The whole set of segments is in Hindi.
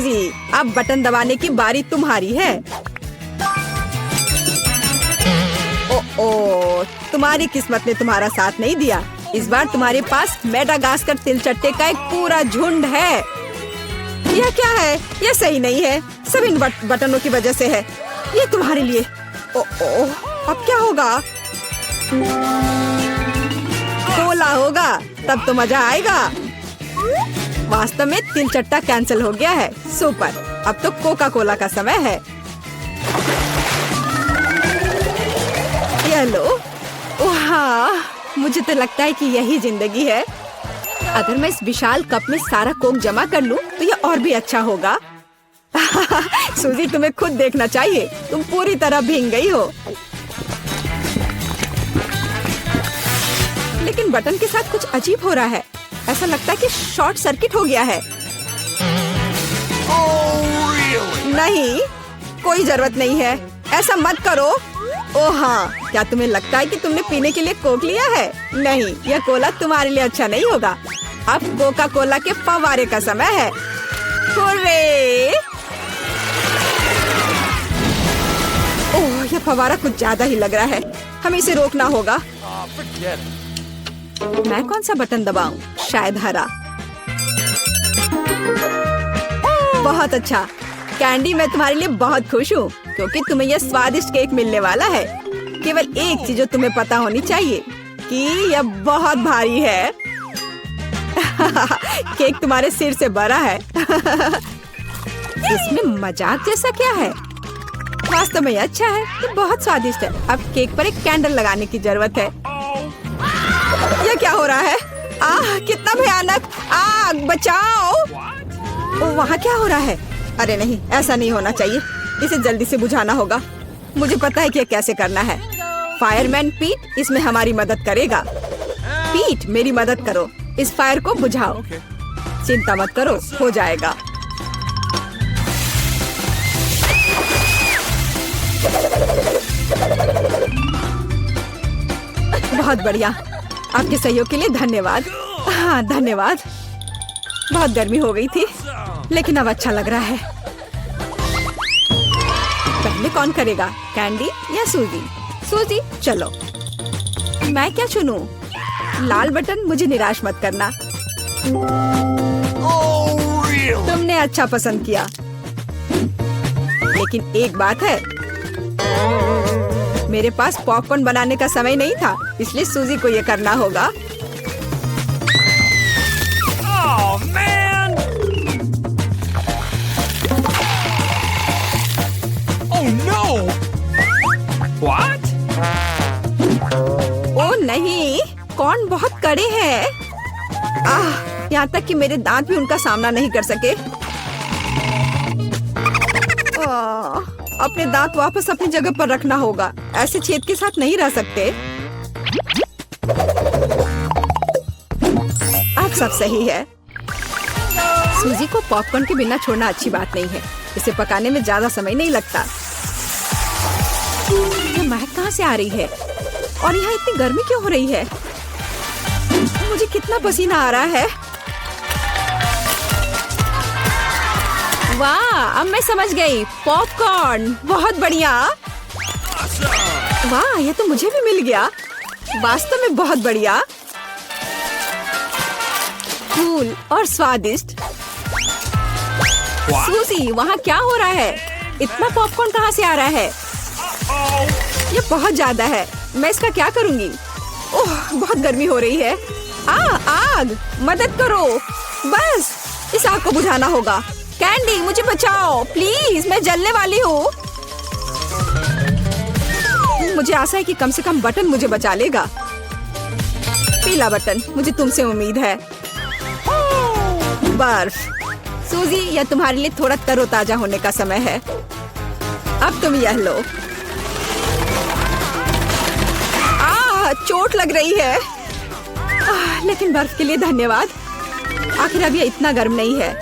सूजी, अब बटन दबाने की बारी तुम्हारी है। ओ, तुम्हारी किस्मत ने तुम्हारा साथ नहीं दिया। इस बार तुम्हारे पास मेडागास्कर तिलचट्टे का एक पूरा झुंड है। यह क्या है? यह सही नहीं है। सब इन बटनों की वजह से है। ये तुम्हारे लिए। अब क्या होगा? कोला होगा, तब तो मजा आएगा। वास्तव में तिलचट्टा कैंसिल हो गया है। सुपर, अब तो कोका कोला का समय है। ये लो। हाँ, मुझे तो लगता है कि यही जिंदगी है। अगर मैं इस विशाल कप में सारा कोक जमा कर लूं, तो ये और भी अच्छा होगा। सूजी, तुम्हें खुद देखना चाहिए। तुम पूरी तरह भीग गई हो। लेकिन बटन के साथ कुछ अजीब हो रहा है। ऐसा लगता है कि शॉर्ट सर्किट हो गया है। नहीं, कोई जरूरत नहीं है। ऐसा मत करो। ओह हाँ, क्या तुम्हें लगता है कि तुमने पीने के लिए कोक लिया है? नहीं, यह कोला तुम्हारे लिए अच्छा नहीं होगा। अब कोका कोला के फव्वारे का समय है। हुर्रे! ओह, यह फव्वारा कुछ ज्यादा ही लग रहा है। हमें इसे रोकना होगा। मैं कौन सा बटन दबाऊं? शायद हरा। बहुत अच्छा कैंडी, मैं तुम्हारे लिए बहुत खुश हूँ क्योंकि तुम्हें यह स्वादिष्ट केक मिलने वाला है। केवल एक चीज जो तुम्हें पता होनी चाहिए कि यह बहुत भारी है। केक तुम्हारे सिर से बड़ा है। इसमें मजाक जैसा क्या है? वास्तव में अच्छा है। ये बहुत स्वादिष्ट है। अब केक पर एक कैंडल लगाने की जरूरत है। यह क्या हो रहा है? आह, कितना भयानक! आग, बचाओ! वहाँ क्या हो रहा है? अरे नहीं, ऐसा नहीं होना चाहिए। इसे जल्दी से बुझाना होगा। मुझे पता है कि यह कैसे करना है। फायरमैन पीट इसमें हमारी मदद करेगा। पीट, मेरी मदद करो। इस फायर को बुझाओ। चिंता मत करो, हो जाएगा। बहुत बढ़िया। आपके सहयोग के लिए धन्यवाद। हाँ, धन्यवाद। बहुत गर्मी हो गई थी, लेकिन अब अच्छा लग रहा है। पहले कौन करेगा, कैंडी या सूजी? सूजी, चलो। मैं क्या चुनूं? लाल बटन, मुझे निराश मत करना। तुमने अच्छा पसंद किया, लेकिन एक बात है, मेरे पास पॉपकॉर्न बनाने का समय नहीं था, इसलिए सूजी को ये करना होगा। What? ओ नहीं, कॉर्न बहुत कड़े हैं। यहाँ तक कि मेरे दांत भी उनका सामना नहीं कर सके। अपने दांत वापस अपनी जगह पर रखना होगा। ऐसे छेद के साथ नहीं रह सकते। अब सब सही है। सूजी को पॉपकॉर्न के बिना छोड़ना अच्छी बात नहीं है। इसे पकाने में ज्यादा समय नहीं लगता। ये महक कहाँ से आ रही है? और यहाँ इतनी गर्मी क्यों हो रही है? मुझे कितना पसीना आ रहा है। वाह, अब मैं समझ गई। पॉपकॉर्न, बहुत बढ़िया। वाह, ये तो मुझे भी मिल गया। वास्तव में बहुत बढ़िया, कूल और स्वादिष्ट। सूजी, वहाँ क्या हो रहा है? इतना पॉपकॉर्न कहाँ से आ रहा है? ये बहुत ज्यादा है। मैं इसका क्या करूंगी? ओह, बहुत गर्मी हो रही है। आग, मदद करो। बस, इस आग को बुझाना होगा। कैंडी, मुझे बचाओ प्लीज, मैं जलने वाली हूँ। मुझे आशा है कि कम से कम बटन मुझे बचा लेगा। पीला बटन, मुझे तुमसे उम्मीद है। बर्फ। सूजी, यह तुम्हारे लिए थोड़ा तरोताजा होने का समय है। अब तुम यह लो। चोट लग रही है। लेकिन बर्फ के लिए धन्यवाद। आखिर अब यह इतना गर्म नहीं है,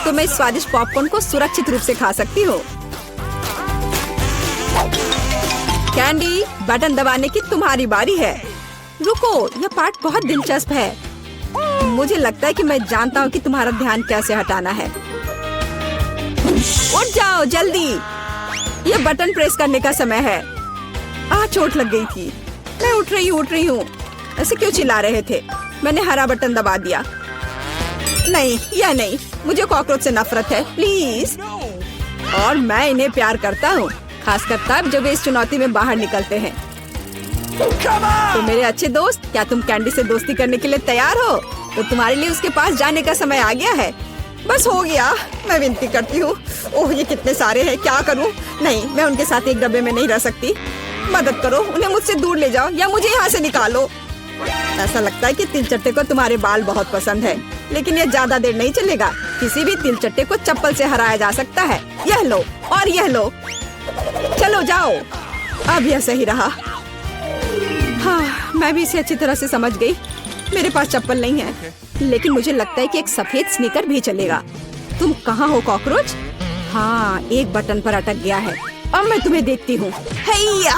तो मैं इस स्वादिष्ट पॉपकॉर्न को सुरक्षित रूप से खा सकती हूँ। कैंडी, बटन दबाने की तुम्हारी बारी है। रुको, यह पार्ट बहुत दिलचस्प है। मुझे लगता है कि मैं जानता हूँ कि तुम्हारा ध्यान कैसे हटाना है। उठ जाओ जल्दी, ये बटन प्रेस करने का समय है। चोट लग गई थी। मैं उठ रही हूँ। ऐसे क्यों चिल्ला रहे थे? मैंने हरा बटन दबा दिया। नहीं, यह नहीं, मुझे कॉकरोच से नफरत है, प्लीज। और मैं इन्हें प्यार करता हूँ, खासकर तब जब वे इस चुनौती में बाहर निकलते हैं। तो मेरे अच्छे दोस्त, क्या तुम कैंडी से दोस्ती करने के लिए तैयार हो? तो तुम्हारे लिए उसके पास जाने का समय आ गया है। बस हो गया, मैं विनती करती हूँ। ओह, ये कितने सारे हैं, क्या करूँ? नहीं, मैं उनके साथ एक डब्बे में नहीं रह सकती। मदद करो, उन्हें मुझसे दूर ले जाओ या मुझे यहाँ से निकालो। ऐसा लगता है कि तिलचट्टे को तुम्हारे बाल बहुत पसंद है, लेकिन यह ज्यादा देर नहीं चलेगा। किसी भी तिलचट्टे को चप्पल से हराया जा सकता है। यह लो और यह लो, चलो जाओ। अब यह सही रहा। हाँ, मैं भी इसे अच्छी तरह से समझ गई। मेरे पास चप्पल नहीं है, लेकिन मुझे लगता है कि एक सफेद स्नीकर भी चलेगा। तुम कहाँ हो कॉकरोच? हाँ, एक बटन पर अटक गया है। अब मैं तुम्हें देखती हूँ। हैया!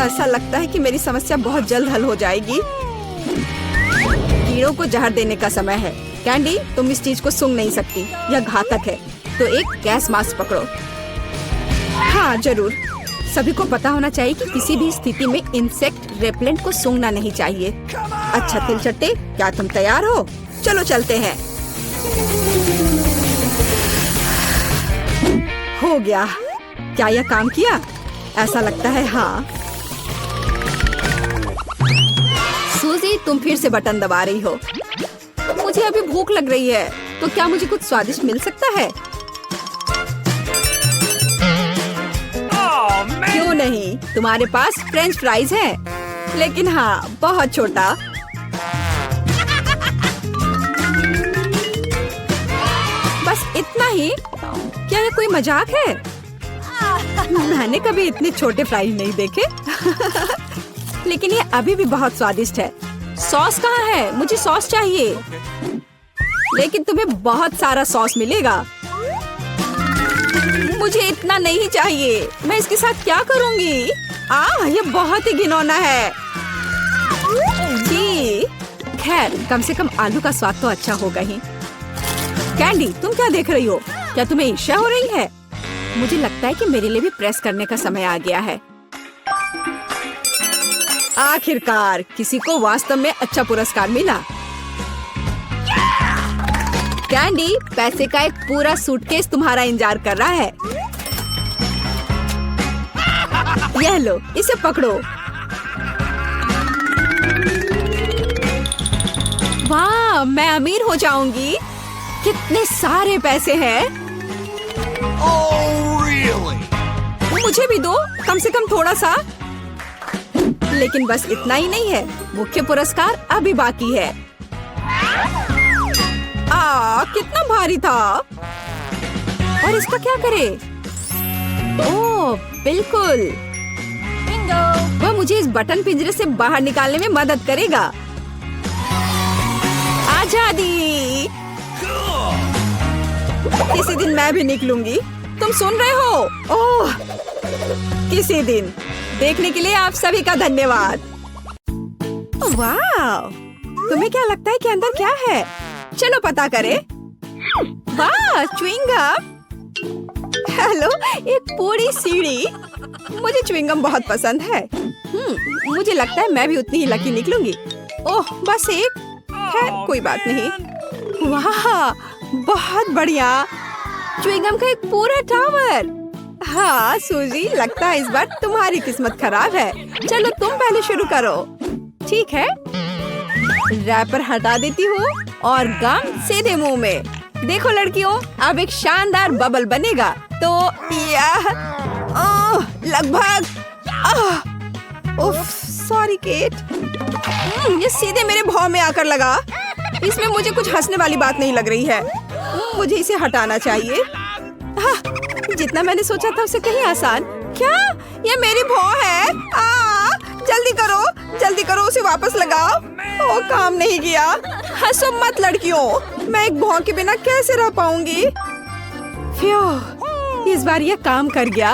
ऐसा लगता है कि मेरी समस्या बहुत जल्द हल हो जाएगी। कीड़ों को जहर देने का समय है। कैंडी, तुम इस चीज को सूंघ नहीं सकती, यह घातक है। तो एक गैस मास्क पकड़ो। हाँ जरूर, सभी को पता होना चाहिए कि किसी भी स्थिति में इंसेक्ट रेपेलेंट को सूंघना नहीं चाहिए। अच्छा तिलचट्टे, क्या तुम तैयार हो? चलो चलते हैं। हो गया। क्या यह काम किया? ऐसा लगता है हाँ। सूजी, तुम फिर से बटन दबा रही हो। मुझे अभी भूख लग रही है, तो क्या मुझे कुछ स्वादिष्ट मिल सकता है? क्यों नहीं, तुम्हारे पास फ्रेंच फ्राइज है, लेकिन हाँ, बहुत छोटा। बस इतना ही? क्या ये कोई मजाक है? मैंने कभी इतने छोटे फ्राइज नहीं देखे। लेकिन ये अभी भी बहुत स्वादिष्ट है। सॉस कहाँ है? मुझे सॉस चाहिए। लेकिन तुम्हें बहुत सारा सॉस मिलेगा। मुझे इतना नहीं चाहिए। मैं इसके साथ क्या करूँगी? ये बहुत ही घिनौना है। जी, खैर कम से कम आलू का स्वाद तो अच्छा होगा ही। कैंडी, तुम क्या देख रही हो? क्या तुम्हें ईर्ष्या हो रही है? मुझे लगता है कि मेरे लिए भी प्रेस करने का समय आ गया है। आखिरकार किसी को वास्तव में अच्छा पुरस्कार मिला। कैंडी, पैसे का एक पूरा सूटकेस तुम्हारा इंतजार कर रहा है। यह लो, इसे पकड़ो। वाह, मैं अमीर हो जाऊंगी। कितने सारे पैसे हैं। मुझे भी दो, कम से कम थोड़ा सा। लेकिन बस इतना ही नहीं है, मुख्य पुरस्कार अभी बाकी है। कितना भारी था। और इसका क्या करे? ओह, बिल्कुल। वह मुझे इस बटन पिंजरे से बाहर निकालने में मदद करेगा। आजादी। किसी दिन मैं भी निकलूंगी। तुम सुन रहे हो? ओह, किसी दिन। देखने के लिए आप सभी का धन्यवाद। वाह, तुम्हें क्या लगता है कि अंदर क्या है? चलो पता करें। वाह, च्युइंग गम। हेलो, एक पूरी सीढ़ी। मुझे च्युइंग गम बहुत पसंद है। मुझे लगता है मैं भी उतनी ही लकी निकलूंगी। ओह, बस एक। खैर कोई बात नहीं। वाह, बहुत बढ़िया। च्युइंग गम का एक पूरा टावर। हाँ सूजी, लगता है इस बार तुम्हारी किस्मत खराब है। चलो तुम पहले शुरू करो। ठीक है, रैपर हटा देती हूँ और गम सीधे मुंह में। देखो लड़कियों, अब एक शानदार बबल बनेगा। तो यह लगभग सॉरी केट, ये सीधे मेरे भौं में आकर लगा। इसमें मुझे कुछ हंसने वाली बात नहीं लग रही है। मुझे इसे हटाना चाहिए। जितना मैंने सोचा था उससे कहीं आसान। क्या ये मेरी भौं है? जल्दी करो, उसे वापस लगाओ। काम नहीं किया। हंसो मत लड़कियों, मैं एक भौं के बिना कैसे रह पाऊंगी। इस बार ये काम कर गया।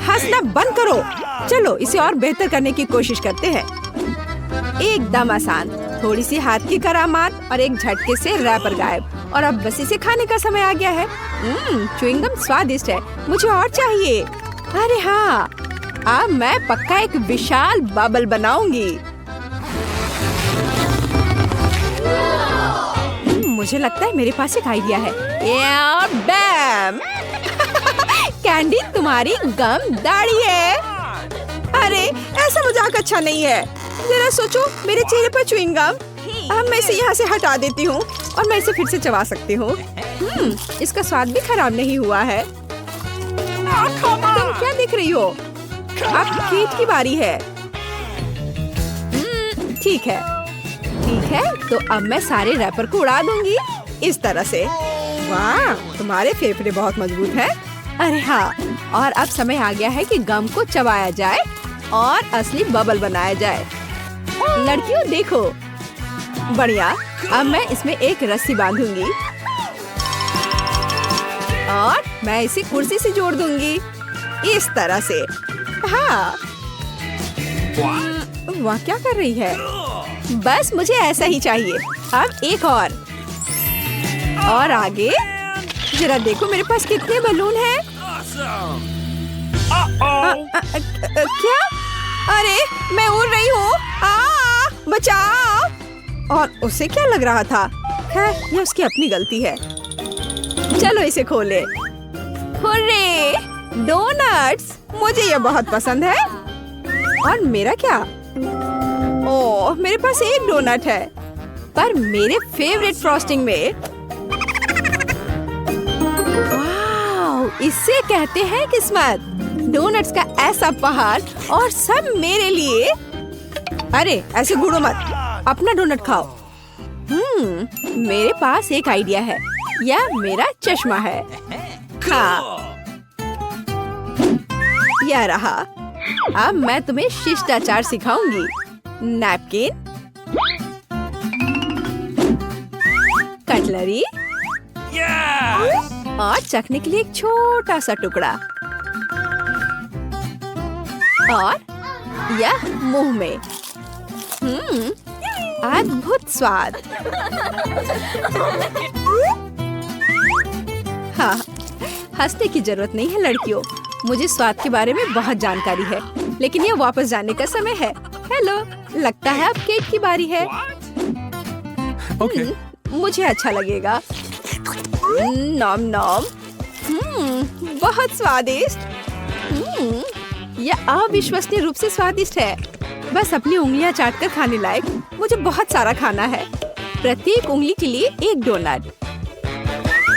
हंसना बंद करो। चलो इसे और बेहतर करने की कोशिश करते हैं। एकदम आसान, थोड़ी सी हाथ की करामात और एक झटके से रैपर गायब। और अब बस इसे खाने का समय आ गया है। च्युइंगम स्वादिष्ट है, मुझे और चाहिए। अरे हाँ, अब मैं पक्का एक विशाल बबल बनाऊंगी। मुझे लगता है मेरे पास एक आइडिया है। बैम! कैंडी, तुम्हारी गम दाढ़ी है। अरे ऐसा मजाक अच्छा नहीं है। जरा सोचो, मेरे चेहरे पर च्युइंगम। अब मैं इसे यहाँ से हटा देती हूँ और मैं इसे फिर से चबा सकती हूँ। इसका स्वाद भी खराब नहीं हुआ है। तुम क्या देख रही हो? अब केट की बारी है। ठीक है, तो अब मैं सारे रैपर को उड़ा दूंगी इस तरह से। वाह, तुम्हारे फेफड़े बहुत मजबूत हैं। अरे हाँ, और अब समय आ गया है कि गम को चबाया जाए और असली बबल बनाया जाए। लड़कियों देखो, बढ़िया। अब मैं इसमें एक रस्सी बांधूंगी और मैं इसे कुर्सी से जोड़ दूंगी इस तरह से। हाँ, वाह, क्या कर रही है? बस मुझे ऐसा ही चाहिए। अब एक और आगे। जरा देखो मेरे पास कितने बलून हैं। क्या? अरे मैं उड़ रही हूँ। बचाओ! और उसे क्या लग रहा था? खैर, ये उसकी अपनी गलती है। चलो इसे खोले। हुर्रे! डोनट्स! मुझे ये बहुत पसंद है। और मेरा क्या? ओह, मेरे पास एक डोनट है, पर मेरे फेवरेट फ्रॉस्टिंग में। वाह, इसे कहते हैं किस्मत। डोनट्स का ऐसा पहाड़ और सब मेरे लिए। अरे ऐसे घूरो मत, अपना डोनट खाओ। मेरे पास एक आइडिया है। यह मेरा चश्मा है। हाँ, यह रहा। अब मैं तुम्हें शिष्टाचार सिखाऊंगी। नैपकिन, कटलरी और चखने के लिए एक छोटा सा टुकड़ा। और यह मुंह में। अद्भुत स्वाद। हाँ, हंसने की जरूरत नहीं है लड़कियों। मुझे स्वाद के बारे में बहुत जानकारी है, लेकिन ये वापस जाने का समय है। हेलो, लगता है अब केक की बारी है। मुझे अच्छा लगेगा। नॉम नॉम। बहुत स्वादिष्ट। यह अविश्वसनीय रूप से स्वादिष्ट है। बस अपनी उंगलियां चाटकर खाने लायक। मुझे बहुत सारा खाना है, प्रत्येक उंगली के लिए एक डोनट।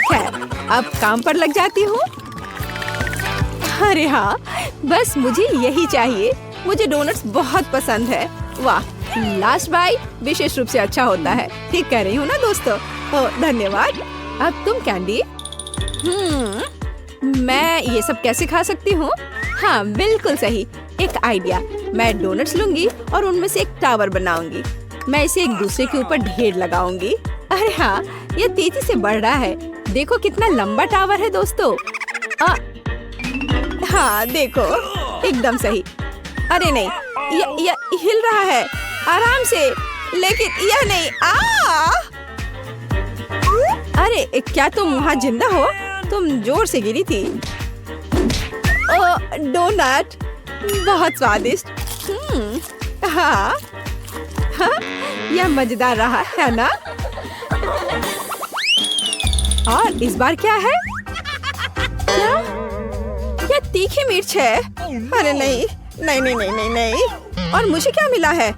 खैर, अब काम पर लग जाती हूँ। अरे हाँ, बस मुझे यही चाहिए। मुझे डोनट्स बहुत पसंद है। वाह, लास्ट बाइट विशेष रूप से अच्छा होता है। ठीक कह रही हूँ ना दोस्तों? धन्यवाद। अब तुम कैंडी। मैं ये सब कैसे खा सकती हूँ? हाँ, बिल्कुल सही। एक आइडिया। मैं डोनट्स लूंगी और उनमें से एक टावर बनाऊंगी। मैं इसे एक दूसरे के ऊपर ढेर लगाऊंगी। अरे हाँ, ये तेजी से बढ़ रहा है। देखो कितना लंबा टावर है दोस्तों। हाँ देखो, एकदम सही। अरे नहीं, ये हिल रहा है आराम से, लेकिन यह नहीं। अरे क्या तुम वहाँ जिंदा हो? तुम जोर से गिरी थी। डोनट बहुत स्वादिष्ट। हाँ, यह मजेदार रहा है ना? और इस बार क्या है? क्या? यह तीखी मिर्च है। अरे नहीं नहीं नहीं नहीं नहीं नहीं। और मुझे क्या मिला है?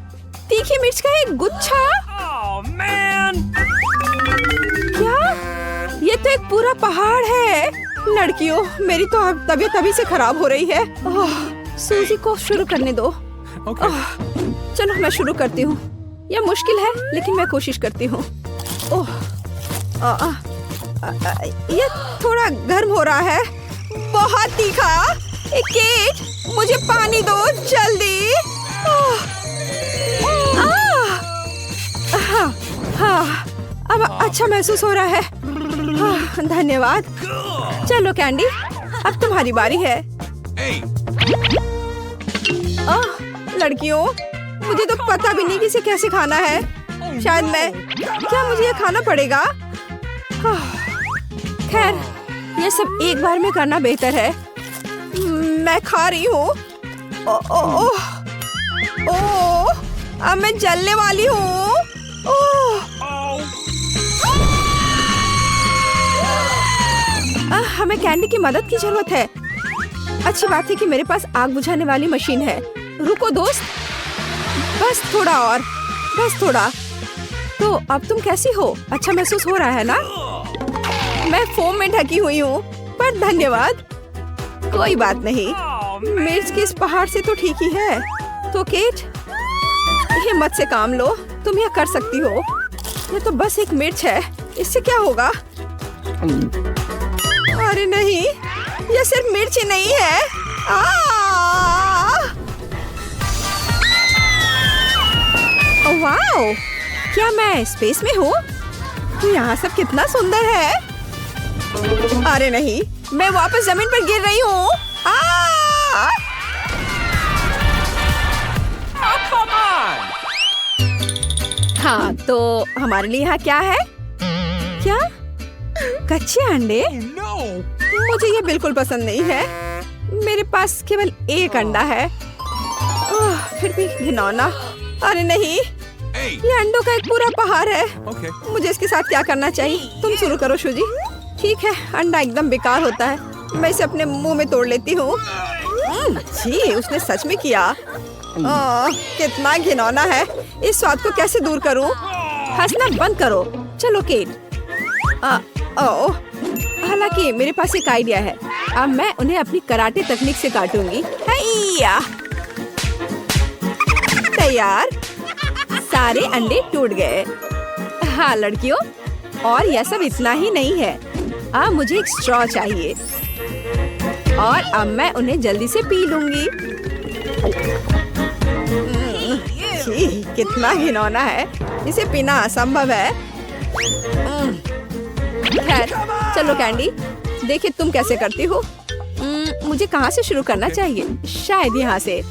तीखी मिर्च का एक गुच्छा। क्या? ये तो एक पूरा पहाड़ है। लड़कियों, मेरी तो अब तबीयत अभी से खराब हो रही है। सूजी को शुरू करने दो। चलो मैं शुरू करती हूँ। यह मुश्किल है, लेकिन मैं कोशिश करती हूँ। ये थोड़ा गर्म हो रहा है। बहुत तीखा। केट, मुझे पानी दो जल्दी। हाँ, अब अच्छा महसूस हो रहा है। धन्यवाद। चलो कैंडी, अब तुम्हारी बारी है। लड़कियों, मुझे तो पता भी नहीं कि इसे कैसे खाना है। शायद क्या मुझे ये खाना पड़ेगा? खैर, ये सब एक बार में करना बेहतर है। मैं खा रही हूँ। ओ ओ ओ ओ, अब मैं जलने वाली हूँ। हमें कैंडी की मदद की जरूरत है। अच्छी बात है कि मेरे पास आग बुझाने वाली मशीन है। रुको दोस्त, बस थोड़ा और, बस थोड़ा। तो अब तुम कैसी हो? अच्छा महसूस हो रहा है ना? मैं फोम में ढकी हुई हूँ, पर धन्यवाद। कोई बात नहीं, मिर्च के इस पहाड़ से तो ठीक ही है। तो केट, हिम्मत से काम लो, तुम यह कर सकती हो। ये तो बस एक मिर्च है, इससे क्या होगा? अरे नहीं, यह सिर्फ मिर्च ही नहीं है। वाओ, क्या मैं स्पेस में हूँ? यहाँ सब कितना सुंदर है। अरे नहीं, मैं वापस जमीन पर गिर रही हूँ। हाँ, तो हमारे लिए यहाँ क्या है? क्या? कच्चे अंडे? मुझे ये बिल्कुल पसंद नहीं है। मेरे पास केवल एक अंडा है। फिर भी घिनौना। अरे नहीं, ये अंडों का एक पूरा पहाड़ है। मुझे इसके साथ क्या करना चाहिए? तुम शुरू करो शूजी। ठीक है, अंडा एकदम बेकार होता है। मैं इसे अपने मुंह में तोड़ लेती हूँ। जी, उसने सच में किया। कितना घिनौना है। इस स्वाद को कैसे दूर करूँ? हंसना बंद करो। चलो केट। हालांकि मेरे पास एक आइडिया है। अब मैं उन्हें अपनी कराटे तकनीक से काटूंगी। तैयार। सारे अंडे टूट गए। हाँ लड़कियों, और यह सब इतना ही नहीं है। अब मुझे एक स्ट्रॉ चाहिए और अब मैं उन्हें जल्दी से पी लूंगी। कितना घिनौना है, इसे पीना असंभव है। खैर, चलो कैंडी, देखिए तुम कैसे करती हो। मुझे कहाँ से शुरू करना चाहिए? शायद यहाँ से।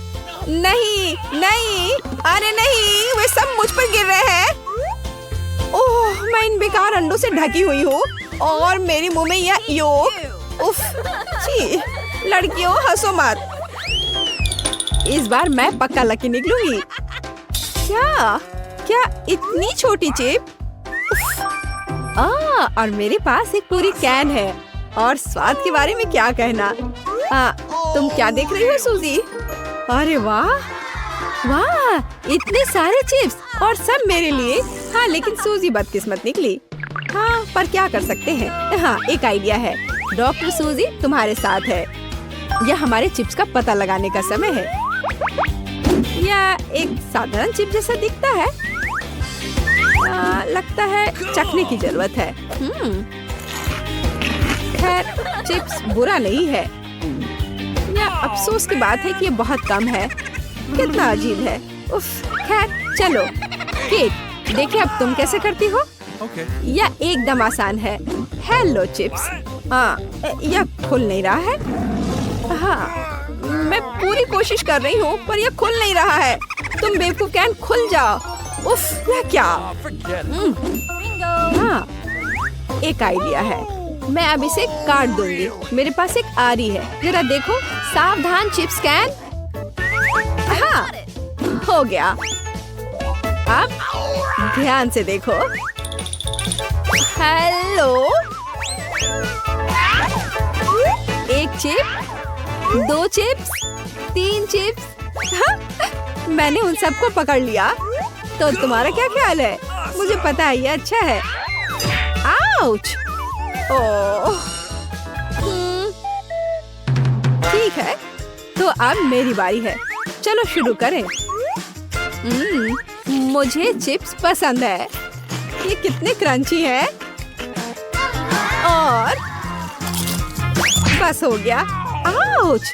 नहीं नहीं, अरे नहीं, वे सब मुझ पर गिर रहे हैं। ओह, मैं इन बेकार अंडों से ढकी हुई हूँ और मेरे मुंह में यह योक। उफ, छी, लड़कियों हंसो मत। इस बार मैं पक्का लकी निकलूंगी। क्या इतनी छोटी चिप? और मेरे पास एक पूरी कैन है। और स्वाद के बारे में क्या कहना? तुम क्या देख रही हो सूजी? अरे वाह वाह, इतने सारे चिप्स और सब मेरे लिए। हाँ, लेकिन सूजी बदकिस्मत निकली। हाँ, पर क्या कर सकते हैं। हाँ, एक आइडिया है। डॉक्टर सूजी तुम्हारे साथ है। यह हमारे चिप्स का पता लगाने का समय है। यह एक साधारण चिप जैसा दिखता है। लगता है चखने की जरूरत है। खैर, चिप्स बुरा नहीं है। यह अफसोस की बात है कि ये बहुत कम है। कितना अजीब है। उफ, खैर चलो केट, देखिए अब तुम कैसे करती हो। यह एकदम आसान है। Hello chips. यह खुल नहीं रहा है। हाँ, मैं पूरी कोशिश कर रही हूँ पर यह खुल नहीं रहा है। तुम बेवकूफ कैन, खुल जाओ। उफ, यह क्या? हाँ, एक आइडिया है। मैं अब इसे काट दूंगी। मेरे पास एक आरी है, जरा देखो। सावधान चिप्स कैन। हाँ, हो गया। अब ध्यान से देखो। हेलो, एक चिप, 2 चिप्स, 3 चिप्स। हाँ, मैंने उन सबको पकड़ लिया। तो तुम्हारा क्या ख्याल है? मुझे पता है ये अच्छा है। आउच! ओह, ठीक है, तो अब मेरी बारी है। चलो शुरू करें। मुझे चिप्स पसंद है। ये कितने क्रंची हैं। और बस हो गया। आउच!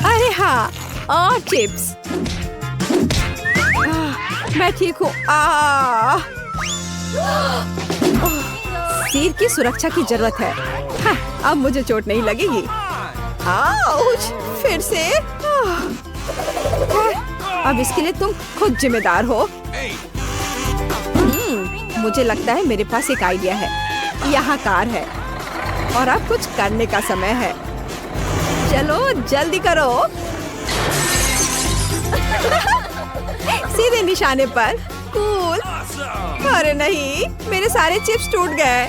अरे हाँ, और चिप्स। मैं ठीक हूँ। सिर की सुरक्षा की जरूरत है। हाँ, अब मुझे चोट नहीं लगेगी। आउच! फिर से। अब इसके लिए तुम खुद जिम्मेदार हो। मुझे लगता है मेरे पास एक आइडिया है। यहाँ कार है और अब कुछ करने का समय है। चलो जल्दी करो। सीधे निशाने पर। कूल। अरे नहीं, मेरे सारे चिप्स टूट गए।